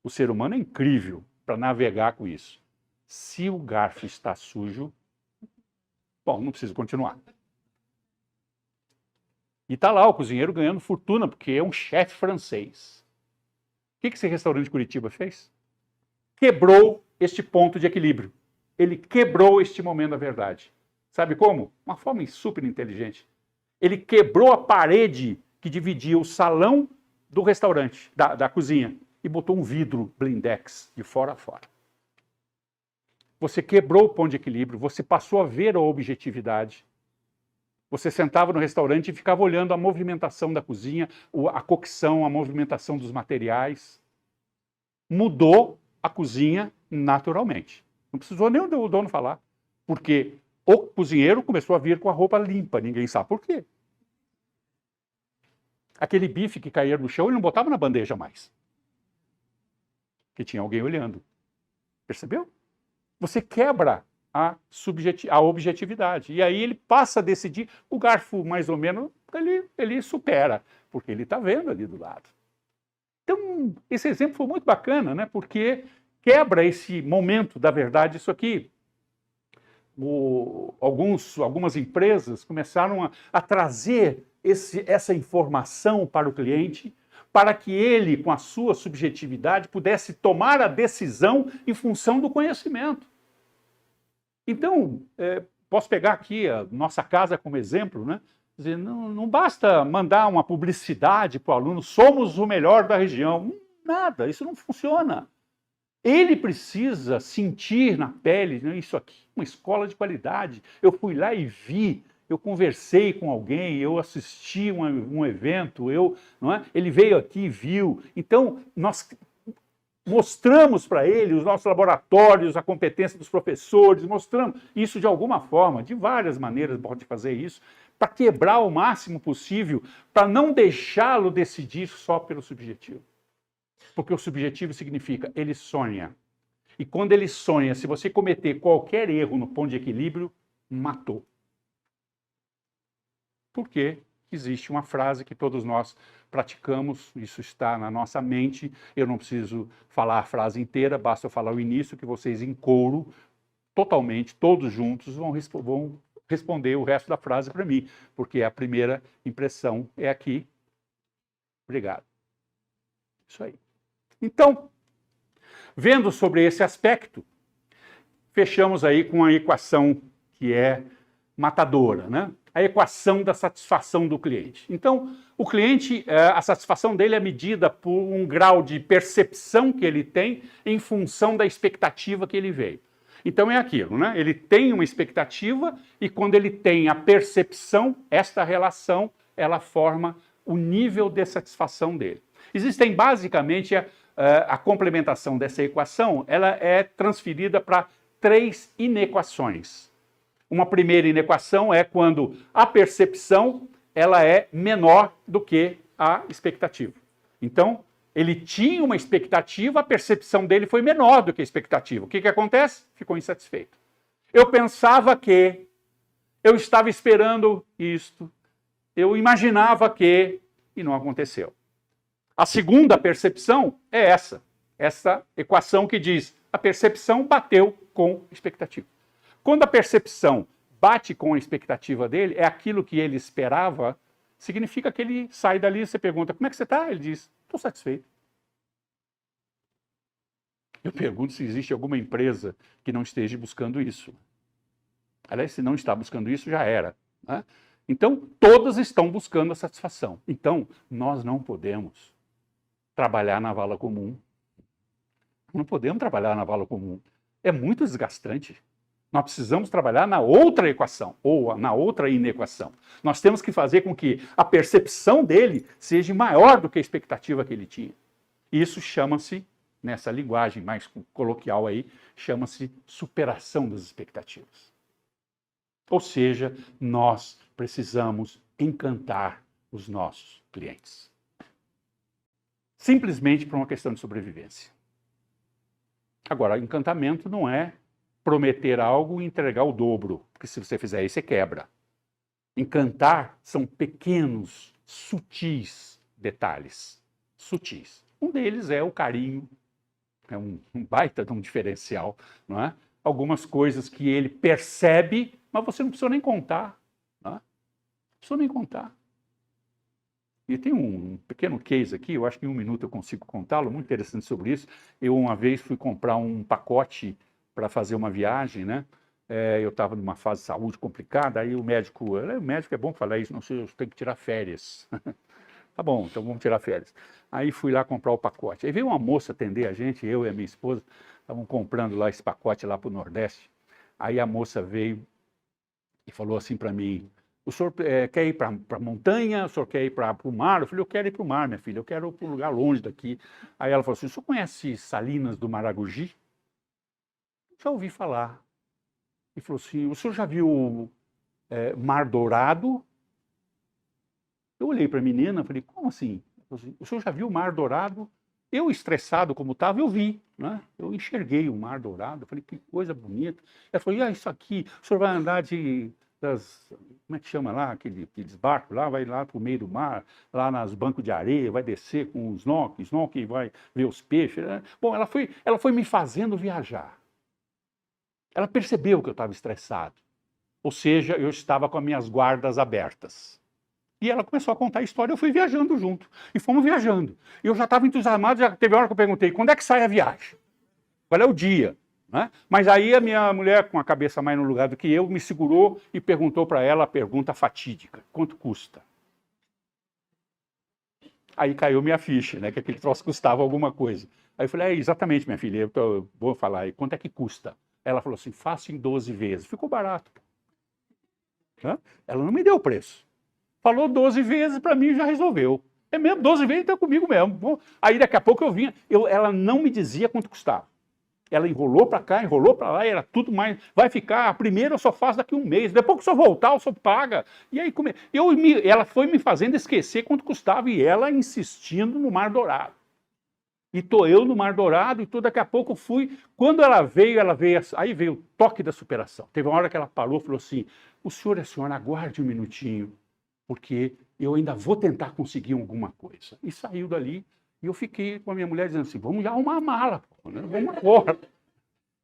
O ser humano é incrível para navegar com isso. Se o garfo está sujo, bom, não preciso continuar. E está lá o cozinheiro ganhando fortuna, porque é um chefe francês. O que esse restaurante de Curitiba fez? Quebrou este ponto de equilíbrio. Ele quebrou este momento da verdade. Sabe como? Uma forma super inteligente. Ele quebrou a parede que dividia o salão do restaurante, da cozinha, e botou um vidro blindex de fora a fora. Você quebrou o ponto de equilíbrio, você passou a ver a objetividade. Você sentava no restaurante e ficava olhando a movimentação da cozinha, a cocção, a movimentação dos materiais. Mudou a cozinha naturalmente. Não precisou nem o dono falar, porque o cozinheiro começou a vir com a roupa limpa, ninguém sabe por quê. Aquele bife que caía no chão, ele não botava na bandeja mais. Que tinha alguém olhando. Percebeu? Você quebra a objetividade. E aí ele passa a decidir, o garfo mais ou menos, ele supera, porque ele está vendo ali do lado. Então, esse exemplo foi muito bacana, né? Porque quebra esse momento da verdade. Isso aqui, algumas empresas começaram a trazer essa informação para o cliente, para que ele, com a sua subjetividade, pudesse tomar a decisão em função do conhecimento. Então, posso pegar aqui a nossa casa como exemplo, né? Quer dizer, não basta mandar uma publicidade para o aluno, somos o melhor da região. Nada, isso não funciona. Ele precisa sentir na pele, né, isso aqui, uma escola de qualidade. Eu fui lá e vi, eu conversei com alguém, eu assisti um evento, não é? Ele veio aqui e viu. Então, nós mostramos para ele os nossos laboratórios, a competência dos professores, mostramos isso de alguma forma, de várias maneiras pode fazer isso, para quebrar o máximo possível, para não deixá-lo decidir só pelo subjetivo. Porque o subjetivo significa, ele sonha. E quando ele sonha, se você cometer qualquer erro no ponto de equilíbrio, matou. Porque existe uma frase que todos nós praticamos, isso está na nossa mente, eu não preciso falar a frase inteira, basta eu falar o início, que vocês em coro, totalmente, todos juntos, vão responder o resto da frase para mim, porque a primeira impressão é aqui. Obrigado. Isso aí. Então, vendo sobre esse aspecto, fechamos aí com a equação que é matadora, né? A equação da satisfação do cliente. Então, o cliente, a satisfação dele é medida por um grau de percepção que ele tem em função da expectativa que ele veio. Então é aquilo, né? Ele tem uma expectativa e quando ele tem a percepção, esta relação, ela forma o nível de satisfação dele. Existem basicamente a complementação dessa equação, ela é transferida para 3 inequações. Uma primeira inequação é quando a percepção ela é menor do que a expectativa. Então, ele tinha uma expectativa, a percepção dele foi menor do que a expectativa. O que acontece? Ficou insatisfeito. Eu pensava que, eu estava esperando isto, eu imaginava que, e não aconteceu. A segunda percepção é essa equação que diz a percepção bateu com a expectativa. Quando a percepção bate com a expectativa dele, é aquilo que ele esperava, significa que ele sai dali e você pergunta, como é que você está? Ele diz, estou satisfeito. Eu pergunto se existe alguma empresa que não esteja buscando isso. Aliás, se não está buscando isso, já era. Né? Então, todas estão buscando a satisfação. Então, nós não podemos trabalhar na vala comum. Não podemos trabalhar na vala comum. É muito desgastante. Nós precisamos trabalhar na outra equação, ou na outra inequação. Nós temos que fazer com que a percepção dele seja maior do que a expectativa que ele tinha. Isso chama-se, nessa linguagem mais coloquial aí, chama-se superação das expectativas. Ou seja, nós precisamos encantar os nossos clientes. Simplesmente por uma questão de sobrevivência. Agora, encantamento não é prometer algo e entregar o dobro, porque se você fizer isso, você quebra. Encantar são pequenos, sutis detalhes. Sutis. Um deles é o carinho, é um baita de um diferencial, não é? Algumas coisas que ele percebe, mas você não precisa nem contar. Não é? Não precisa nem contar. E tem um pequeno case aqui, eu acho que em 1 minuto eu consigo contá-lo, muito interessante sobre isso. Eu uma vez fui comprar um pacote para fazer uma viagem, né? Eu estava numa fase de saúde complicada, aí o médico é bom falar isso, não sei, eu tenho que tirar férias. Tá bom, então vamos tirar férias. Aí fui lá comprar o pacote. Aí veio uma moça atender a gente, eu e a minha esposa, estavam comprando lá esse pacote lá para o Nordeste. Aí a moça veio e falou assim para mim, o senhor quer ir para a montanha, o senhor quer ir para o mar? Eu falei, eu quero ir para o mar, minha filha, eu quero ir para um lugar longe daqui. Aí ela falou assim, o senhor conhece Salinas do Maragogi? Já ouvi falar. E falou assim, o senhor já viu Mar Dourado? Eu olhei para a menina e falei, como assim? O senhor já viu o Mar Dourado? Eu, estressado como estava, eu vi, né? Eu enxerguei o Mar Dourado, eu falei, que coisa bonita. Ela falou, isso aqui, o senhor vai andar como é que chama lá, aqueles barcos lá, vai lá para o meio do mar, lá nas bancos de areia, vai descer com os snorkel, vai ver os peixes. Né? Bom, ela foi me fazendo viajar. Ela percebeu que eu estava estressado. Ou seja, eu estava com as minhas guardas abertas. E ela começou a contar a história, eu fui viajando junto. E fomos viajando. Eu já estava entusiasmado, já teve hora que eu perguntei, quando é que sai a viagem? Qual é o dia? Né? Mas aí a minha mulher, com a cabeça mais no lugar do que eu, me segurou e perguntou para ela a pergunta fatídica. Quanto custa? Aí caiu minha ficha, né? Que aquele troço custava alguma coisa. Aí eu falei, exatamente, minha filha, eu vou falar aí, quanto é que custa? Ela falou assim, faço em 12 vezes. Ficou barato. Né? Ela não me deu o preço. Falou 12 vezes, para mim já resolveu. É mesmo, 12 vezes então é comigo mesmo. Aí daqui a pouco eu vinha, ela não me dizia quanto custava. Ela enrolou para cá, enrolou para lá, era tudo mais. Vai ficar, a primeira eu só faço daqui a 1 mês, depois que o senhor voltar, o senhor paga. E aí ela foi me fazendo esquecer quanto custava e ela insistindo no Mar Dourado. E estou eu no Mar Dourado, e daqui a pouco fui. Quando ela veio, aí veio o toque da superação. Teve uma hora que ela parou e falou assim: o senhor e a senhora, aguarde um minutinho, porque eu ainda vou tentar conseguir alguma coisa. E saiu dali, e eu fiquei com a minha mulher dizendo assim, vamos já arrumar a mala, pô, né? Vamos embora. Daqui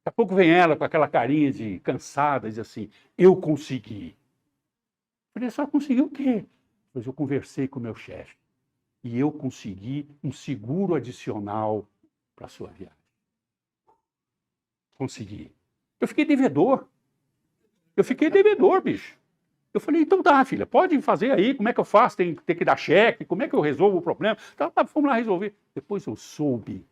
a pouco vem ela com aquela carinha de cansada, diz assim, eu consegui. Eu falei, a senhora conseguiu o quê? Pois eu conversei com o meu chefe, e eu consegui um seguro adicional para a sua viagem. Consegui. Eu fiquei devedor. Bicho. Eu falei, então tá, filha, pode fazer aí, como é que eu faço? Tem que dar cheque, como é que eu resolvo o problema? Tá, vamos lá resolver. Depois eu soube,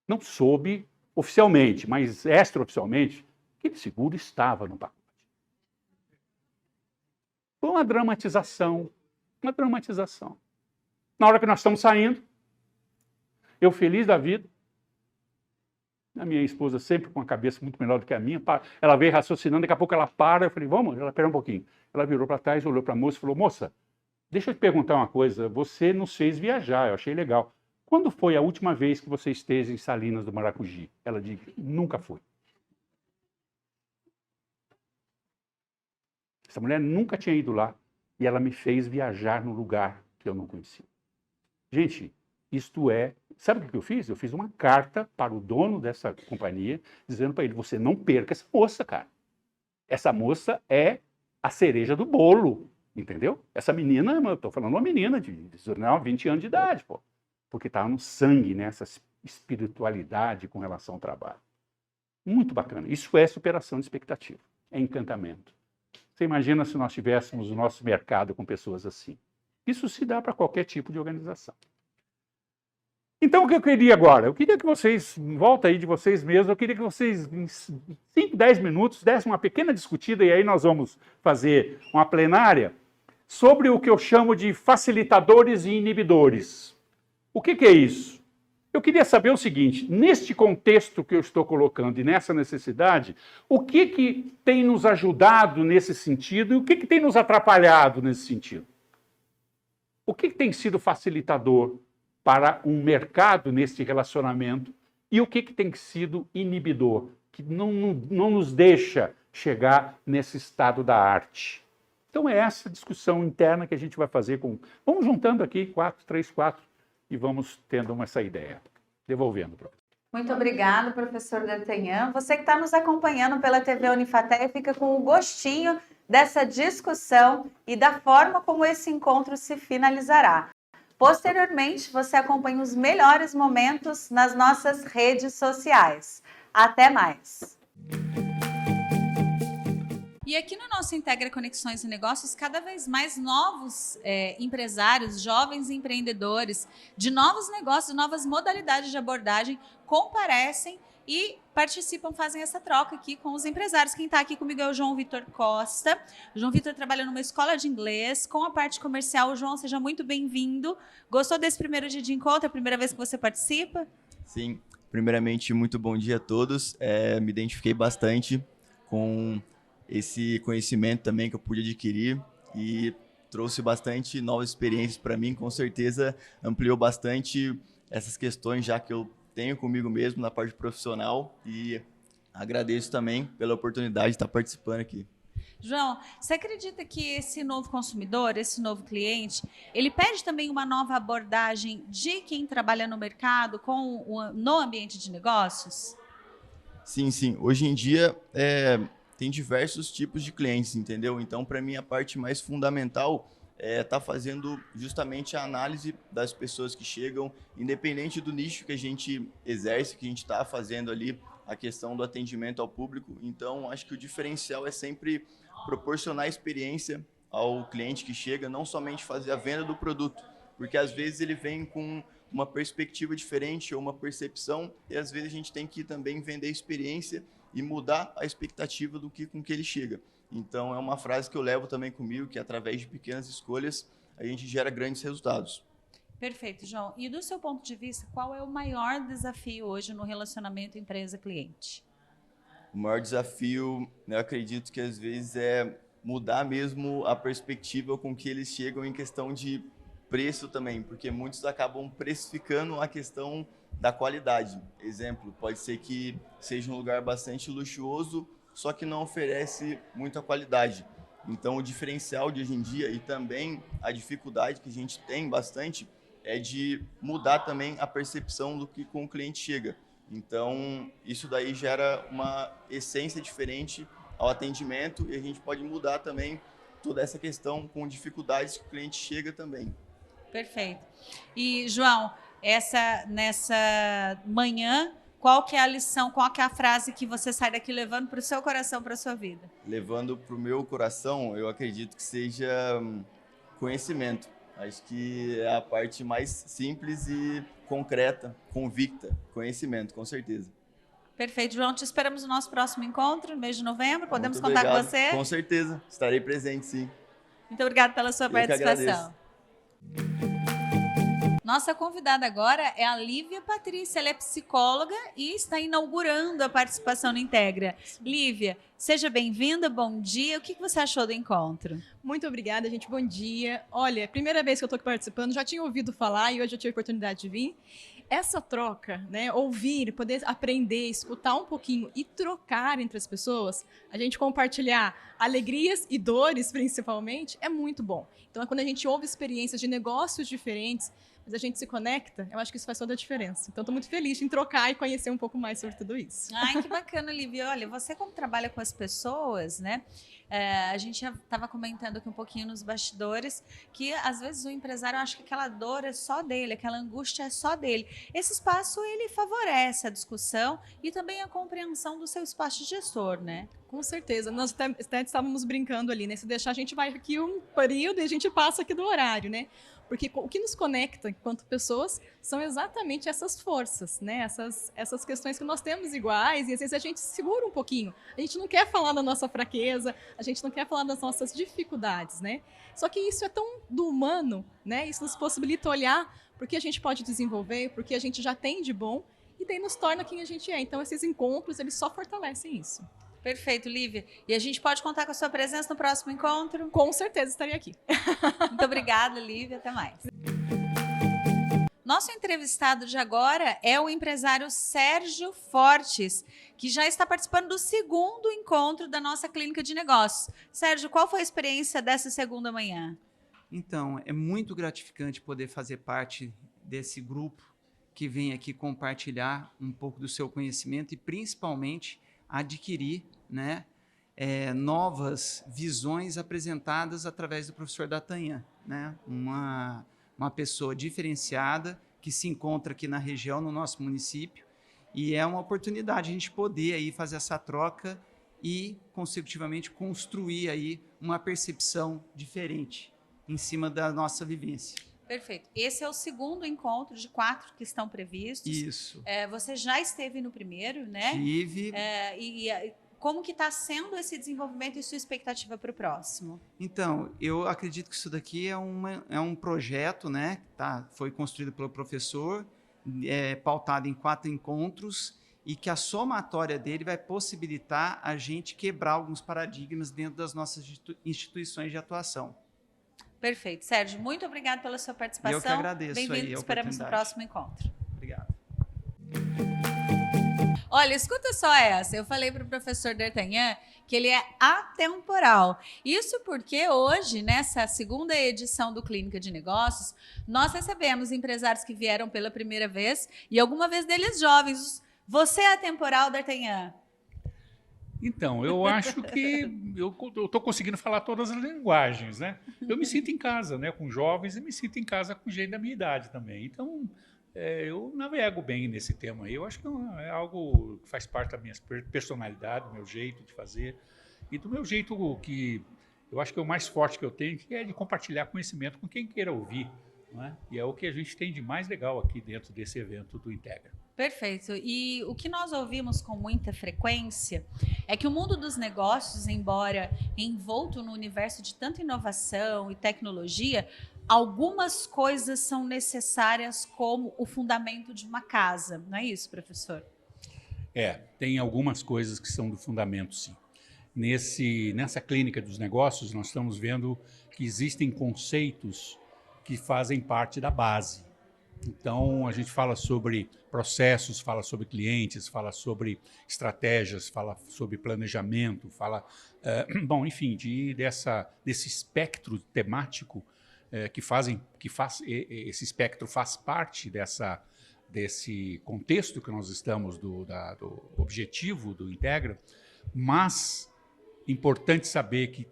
não soube oficialmente, mas extraoficialmente, que aquele seguro estava no pacote. Foi uma dramatização. Na hora que nós estamos saindo, eu feliz da vida, a minha esposa sempre com a cabeça muito melhor do que a minha, ela veio raciocinando, daqui a pouco ela para, eu falei, vamos, ela espera um pouquinho. Ela virou para trás, olhou para a moça e falou, moça, deixa eu te perguntar uma coisa, você nos fez viajar, eu achei legal. Quando foi a última vez que você esteve em Salinas do Maragogi? Ela disse, nunca foi. Essa mulher nunca tinha ido lá e ela me fez viajar no lugar que eu não conhecia. Gente, isto é... Sabe o que eu fiz? Eu fiz uma carta para o dono dessa companhia, dizendo para ele, você não perca essa moça, cara. Essa moça é a cereja do bolo, entendeu? Essa menina, eu estou falando uma menina de 20 anos de idade, pô. Porque está no sangue, né, essa espiritualidade com relação ao trabalho. Muito bacana. Isso é superação de expectativa, é encantamento. Você imagina se nós tivéssemos o nosso mercado com pessoas assim. Isso se dá para qualquer tipo de organização. Então, o que eu queria agora? Eu queria que vocês, em volta aí de vocês mesmos, eu queria que vocês, em 5, 10 minutos, dessem uma pequena discutida, e aí nós vamos fazer uma plenária, sobre o que eu chamo de facilitadores e inibidores. O que é isso? Eu queria saber o seguinte, neste contexto que eu estou colocando e nessa necessidade, o que tem nos ajudado nesse sentido e o que tem nos atrapalhado nesse sentido? O que tem sido facilitador para um mercado neste relacionamento e o que tem sido inibidor, que não nos deixa chegar nesse estado da arte? Então é essa discussão interna que a gente vai fazer com... Vamos juntando aqui 3, 4 e vamos tendo essa ideia. Devolvendo, professor.
Muito obrigada, professor D'Artagnan. Você que está nos acompanhando pela TV Unifaté fica com o gostinho dessa discussão e da forma como esse encontro se finalizará. Posteriormente, você acompanha os melhores momentos nas nossas redes sociais. Até mais! E aqui no nosso Integra Conexões e Negócios, cada vez mais novos empresários, jovens empreendedores, de novos negócios, novas modalidades de abordagem, comparecem e participam, fazem essa troca aqui com os empresários. Quem está aqui comigo é o João Vitor Costa. O João Vitor trabalha numa escola de inglês, com a parte comercial. O João, seja muito bem-vindo. Gostou desse primeiro dia de encontro? É a primeira vez que você participa?
Sim, primeiramente, muito bom dia a todos. Me identifiquei bastante com esse conhecimento também que eu pude adquirir e trouxe bastante novas experiências para mim. Com certeza ampliou bastante essas questões já que eu tenho comigo mesmo na parte profissional e agradeço também pela oportunidade de estar participando aqui.
João, você acredita que esse novo consumidor, esse novo cliente, ele pede também uma nova abordagem de quem trabalha no mercado no ambiente de negócios?
Sim, sim. Hoje em dia tem diversos tipos de clientes, entendeu? Então, para mim, a parte mais fundamental tá fazendo justamente a análise das pessoas que chegam, independente do nicho que a gente exerce, que a gente está fazendo ali, a questão do atendimento ao público. Então, acho que o diferencial é sempre proporcionar experiência ao cliente que chega, não somente fazer a venda do produto, porque às vezes ele vem com uma perspectiva diferente ou uma percepção, e às vezes a gente tem que também vender experiência e mudar a expectativa com que ele chega. Então, é uma frase que eu levo também comigo, que através de pequenas escolhas, a gente gera grandes resultados.
Perfeito, João. E do seu ponto de vista, qual é o maior desafio hoje no relacionamento empresa-cliente?
O maior desafio, eu acredito que às vezes é mudar mesmo a perspectiva com que eles chegam em questão de preço também, porque muitos acabam precificando a questão da qualidade. Exemplo, pode ser que seja um lugar bastante luxuoso, só que não oferece muita qualidade. Então, o diferencial de hoje em dia e também a dificuldade que a gente tem bastante é de mudar também a percepção do que com o cliente chega. Então, isso daí gera uma essência diferente ao atendimento e a gente pode mudar também toda essa questão com dificuldades que o cliente chega também.
Perfeito. E, João, nessa manhã, qual que é a lição, qual que é a frase que você sai daqui levando para o seu coração, para a sua vida?
Levando para o meu coração, eu acredito que seja conhecimento. Acho que é a parte mais simples e concreta, convicta. Conhecimento, com certeza.
Perfeito, João. Te esperamos no nosso próximo encontro, no mês de novembro. Podemos
Muito
contar
obrigado.
com você?
Com certeza. Estarei presente, sim.
Muito obrigada pela sua participação. Nossa convidada agora é a Lívia Patrícia, ela é psicóloga e está inaugurando a participação no Integra. Lívia, seja bem-vinda, bom dia. O que você achou do encontro?
Muito obrigada, gente, bom dia. Olha, primeira vez que eu estou aqui participando, já tinha ouvido falar e hoje eu tive a oportunidade de vir. Essa troca, né, ouvir, poder aprender, escutar um pouquinho e trocar entre as pessoas, a gente compartilhar alegrias e dores, principalmente, é muito bom. Então, quando a gente ouve experiências de negócios diferentes, mas a gente se conecta, eu acho que isso faz toda a diferença. Então, estou muito feliz em trocar e conhecer um pouco mais sobre tudo isso.
Ai, que bacana, Lívia. Olha, você como trabalha com as pessoas, né? A gente já estava comentando aqui um pouquinho nos bastidores que, às vezes, o empresário acha que aquela dor é só dele, aquela angústia é só dele. Esse espaço, ele favorece a discussão e também a compreensão do seu espaço de gestor, né?
Com certeza. Nós até estávamos brincando ali, né? Se deixar, a gente vai aqui um período e a gente passa aqui do horário, né? Porque o que nos conecta enquanto pessoas são exatamente essas forças, né? Essas questões que nós temos iguais e às vezes a gente segura um pouquinho. A gente não quer falar da nossa fraqueza, a gente não quer falar das nossas dificuldades, né? Só que isso é tão do humano, né? Isso nos possibilita olhar porque a gente pode desenvolver, porque a gente já tem de bom e daí nos torna quem a gente é. Então esses encontros, eles só fortalecem isso.
Perfeito, Lívia. E a gente pode contar com a sua presença no próximo encontro?
Com certeza estarei aqui.
Muito obrigada, Lívia. Até mais. Nosso entrevistado de agora é o empresário Sérgio Fortes, que já está participando do segundo encontro da nossa clínica de negócios. Sérgio, qual foi a experiência dessa segunda manhã?
Então, é muito gratificante poder fazer parte desse grupo que vem aqui compartilhar um pouco do seu conhecimento e, principalmente, adquirir, né, novas visões apresentadas através do professor D'Artagnan, né? Uma pessoa diferenciada que se encontra aqui na região, no nosso município, e é uma oportunidade a gente poder aí fazer essa troca e, consecutivamente, construir aí uma percepção diferente em cima da nossa vivência.
Perfeito. Esse é o segundo encontro de 4 que estão previstos.
Isso.
Você já esteve no primeiro, né?
Tive.
Como que está sendo esse desenvolvimento e sua expectativa para o próximo?
Então, eu acredito que isso daqui é um projeto, né? Foi construído pelo professor, pautado em 4 encontros, e que a somatória dele vai possibilitar a gente quebrar alguns paradigmas dentro das nossas instituições de atuação.
Perfeito. Sérgio, muito obrigado pela sua participação.
Eu que agradeço.
Bem-vindo, esperamos no próximo encontro.
Obrigado.
Olha, escuta só essa. Eu falei para o professor D'Artagnan que ele é atemporal. Isso porque hoje, nessa segunda edição do Clínica de Negócios, nós recebemos empresários que vieram pela primeira vez e alguma vez deles jovens. Você é atemporal, D'Artagnan?
Então, eu acho que eu estou conseguindo falar todas as linguagens, né? Eu me sinto em casa, né, com jovens, e me sinto em casa com gente da minha idade também. Então, eu navego bem nesse tema aí. Eu acho que é algo que faz parte da minha personalidade, do meu jeito de fazer e do meu jeito que eu acho que é o mais forte que eu tenho, que é de compartilhar conhecimento com quem queira ouvir, não é? E é o que a gente tem de mais legal aqui dentro desse evento do Integra.
Perfeito. E o que nós ouvimos com muita frequência é que o mundo dos negócios, embora envolto no universo de tanta inovação e tecnologia, algumas coisas são necessárias como o fundamento de uma casa. Não é isso, professor?
Tem algumas coisas que são do fundamento, sim. Nessa clínica dos negócios, nós estamos vendo que existem conceitos que fazem parte da base. Então, a gente fala sobre processos, fala sobre clientes, fala sobre estratégias, fala sobre planejamento, fala, enfim, desse espectro temático esse espectro faz parte desse contexto que nós estamos, do objetivo do Integra, mas importante saber que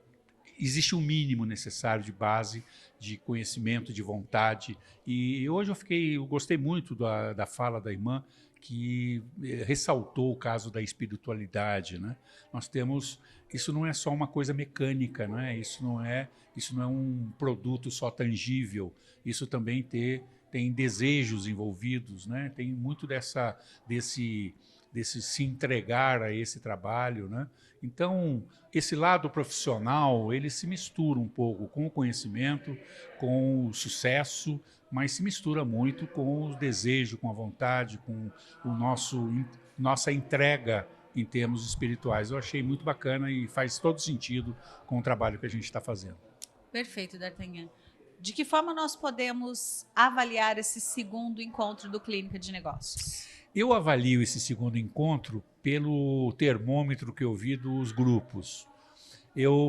existe um mínimo necessário de base, de conhecimento, de vontade. E hoje eu gostei muito da fala da irmã, que ressaltou o caso da espiritualidade, né? Nós temos, isso não é só uma coisa mecânica, né? Isso não é um produto só tangível, isso também tem desejos envolvidos, né? Tem muito desse se entregar a esse trabalho, né? Então, esse lado profissional, ele se mistura um pouco com o conhecimento, com o sucesso, mas se mistura muito com o desejo, com a vontade, com nossa entrega em termos espirituais. Eu achei muito bacana e faz todo sentido com o trabalho que a gente está fazendo.
Perfeito, D'Artagnan. De que forma nós podemos avaliar esse segundo encontro do Clínica de Negócios?
Eu avalio esse segundo encontro pelo termômetro que eu vi dos grupos. Eu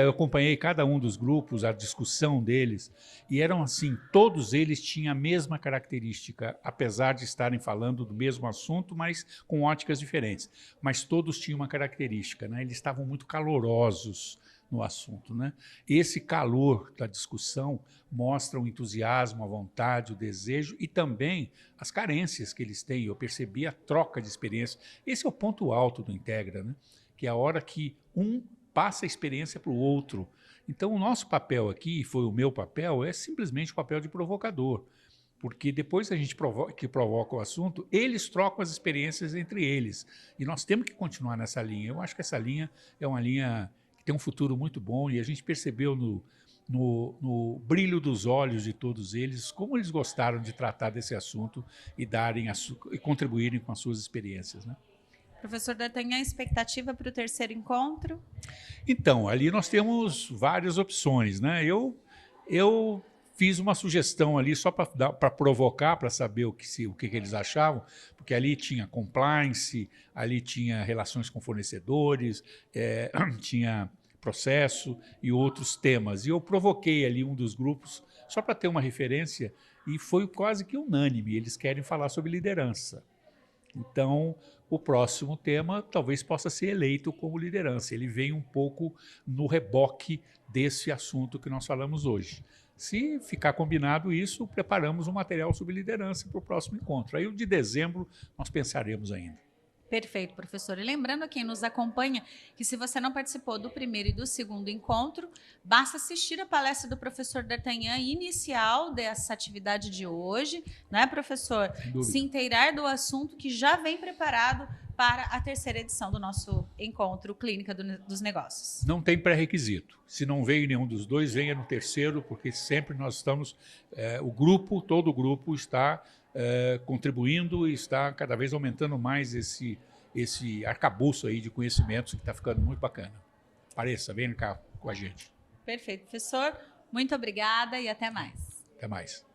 acompanhei cada um dos grupos, a discussão deles, e eram assim, todos eles tinham a mesma característica, apesar de estarem falando do mesmo assunto, mas com óticas diferentes. Mas todos tinham uma característica, né? Eles estavam muito calorosos no assunto, né? Esse calor da discussão mostra o entusiasmo, a vontade, o desejo e também as carências que eles têm. Eu percebi a troca de experiência. Esse é o ponto alto do Integra, né?
que é a hora que um passa a experiência para o outro. Então, o nosso papel aqui, foi o meu papel, é simplesmente o papel de provocador. Porque depois que a gente provoca o assunto, eles trocam as experiências entre eles. E nós temos que continuar nessa linha. Eu acho que essa linha é uma linha que tem um futuro muito bom e a gente percebeu no brilho dos olhos de todos eles como eles gostaram de tratar desse assunto e e contribuírem com as suas experiências, né?
Professor D'Artagnan, expectativa para o terceiro encontro?
Então, ali nós temos várias opções, né? Eu fiz uma sugestão ali só para provocar, para saber o que eles achavam, porque ali tinha compliance, ali tinha relações com fornecedores, tinha processo e outros temas. E eu provoquei ali um dos grupos só para ter uma referência e foi quase que unânime. Eles querem falar sobre liderança. Então, o próximo tema talvez possa ser eleito como liderança. Ele vem um pouco no reboque desse assunto que nós falamos hoje. Se ficar combinado isso, preparamos um material sobre liderança para o próximo encontro. Aí o de dezembro nós pensaremos ainda.
Perfeito, professor. E lembrando a quem nos acompanha que se você não participou do primeiro e do segundo encontro, basta assistir a palestra do professor D'Artagnan inicial dessa atividade de hoje, não é, professor?
Sem dúvida.
Se inteirar do assunto que já vem preparado para a terceira edição do nosso encontro Clínica dos Negócios.
Não tem pré-requisito. Se não veio nenhum dos dois, venha no terceiro, porque sempre nós estamos... todo o grupo está contribuindo e está cada vez aumentando mais esse arcabouço aí de conhecimentos que está ficando muito bacana. Pareça, venha cá com a gente.
Perfeito, professor. Muito obrigada e até mais.
Até mais.